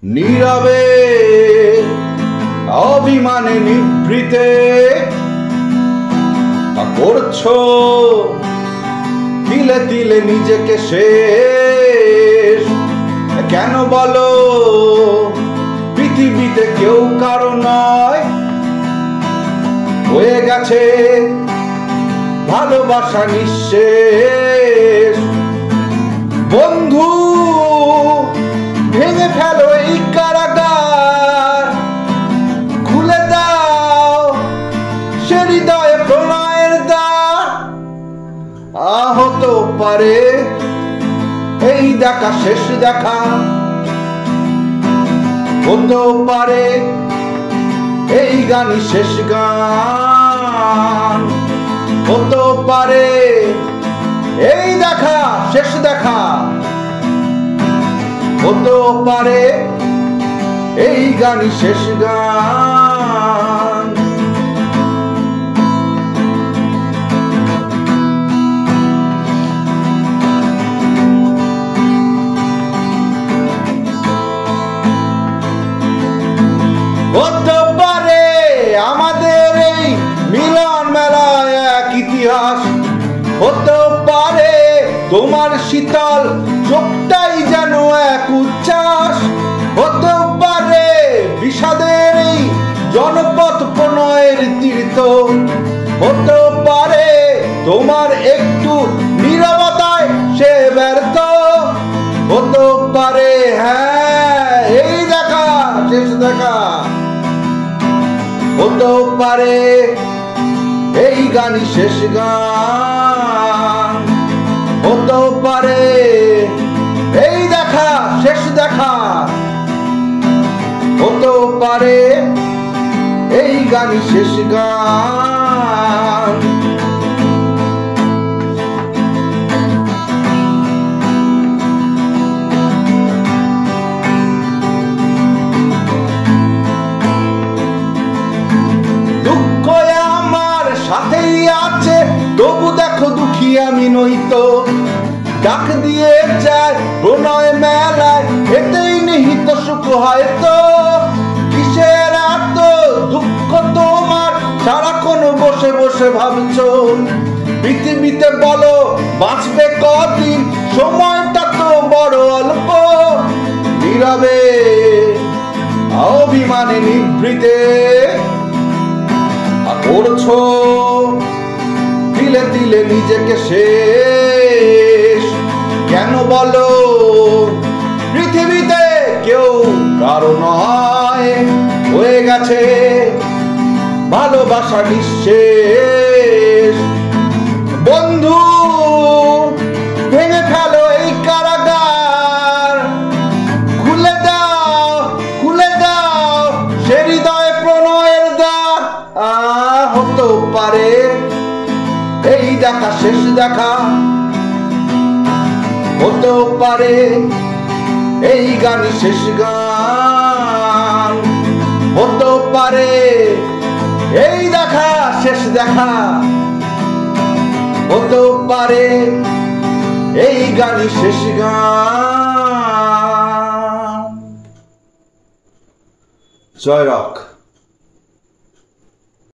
নীরবে অভিমানে নিভৃতে করছো তিলে তিলে নিজেকে শেষ। কেন বলো পৃথিবীতে কেউ কারো নয়, হয়ে গেছে ভালোবাসা নিঃশেষ। বন্ধু ভেঙে ফেলো এই কারাগার, খুলে দাও সে হৃদয়ে প্রণয়ের দ্বার। হতে পারে এই দেখা শেষ দেখা, হতে পারে এই গানই শেষ গান, হতে পারে এই দেখা শেষ দেখা, হতে পারে এই গানই শেষ গান। হতে পারে আমাদের এই মিলন মেলায় এক ইতিহাস, হতে পারে তোমার শীতল চোখটাই যেন এক উচ্ছ্বাস, হতে পারে বিষাদের এই জনপথ প্রণয়ের তীর্থ, হতে পারে তোমার একটু নীরবতায় সে ব্যর্থ, হতে পারে হ্যাঁ এই দেখা শেষ দেখা, হতে পারে এই গানই শেষ গান, হতে পারে এই দেখা শেষ দেখা, হতে পারে এই গানই শেষ গান। সাথেই আছে তবু দেখো দুঃখী আমি নইতো, ডাক দিয়ে যায় প্রণয় মেলায় এতেই নিহিত সুখ হয়তো। কিসের এত দুঃখ তোমার সারাক্ষণ বসে বসে ভাবছো, পৃথিবীতে বলো বাঁচবে কদিন, সময়টা তো বড় অল্প। নীরবে অভিমানে নিভৃতে করছো তিলে তিলে নিজেকে শেষ। কেন বলো পৃথিবীতে কেউ কারো নয়, হয়ে গেছে ভালোবাসা নিঃশেষ। বন্ধু ভেঙে ফেলো এই কারাগার, খুলে দাও সে হৃদয়ে প্রণয়ের দ্বার। হতে পারে এই দেখা শেষ দেখা, হতে পারে এই গানই শেষ গান, হতে পারে এই দেখা শেষ দেখা, হতে পারে এই গানই শেষ গান। জয় রক।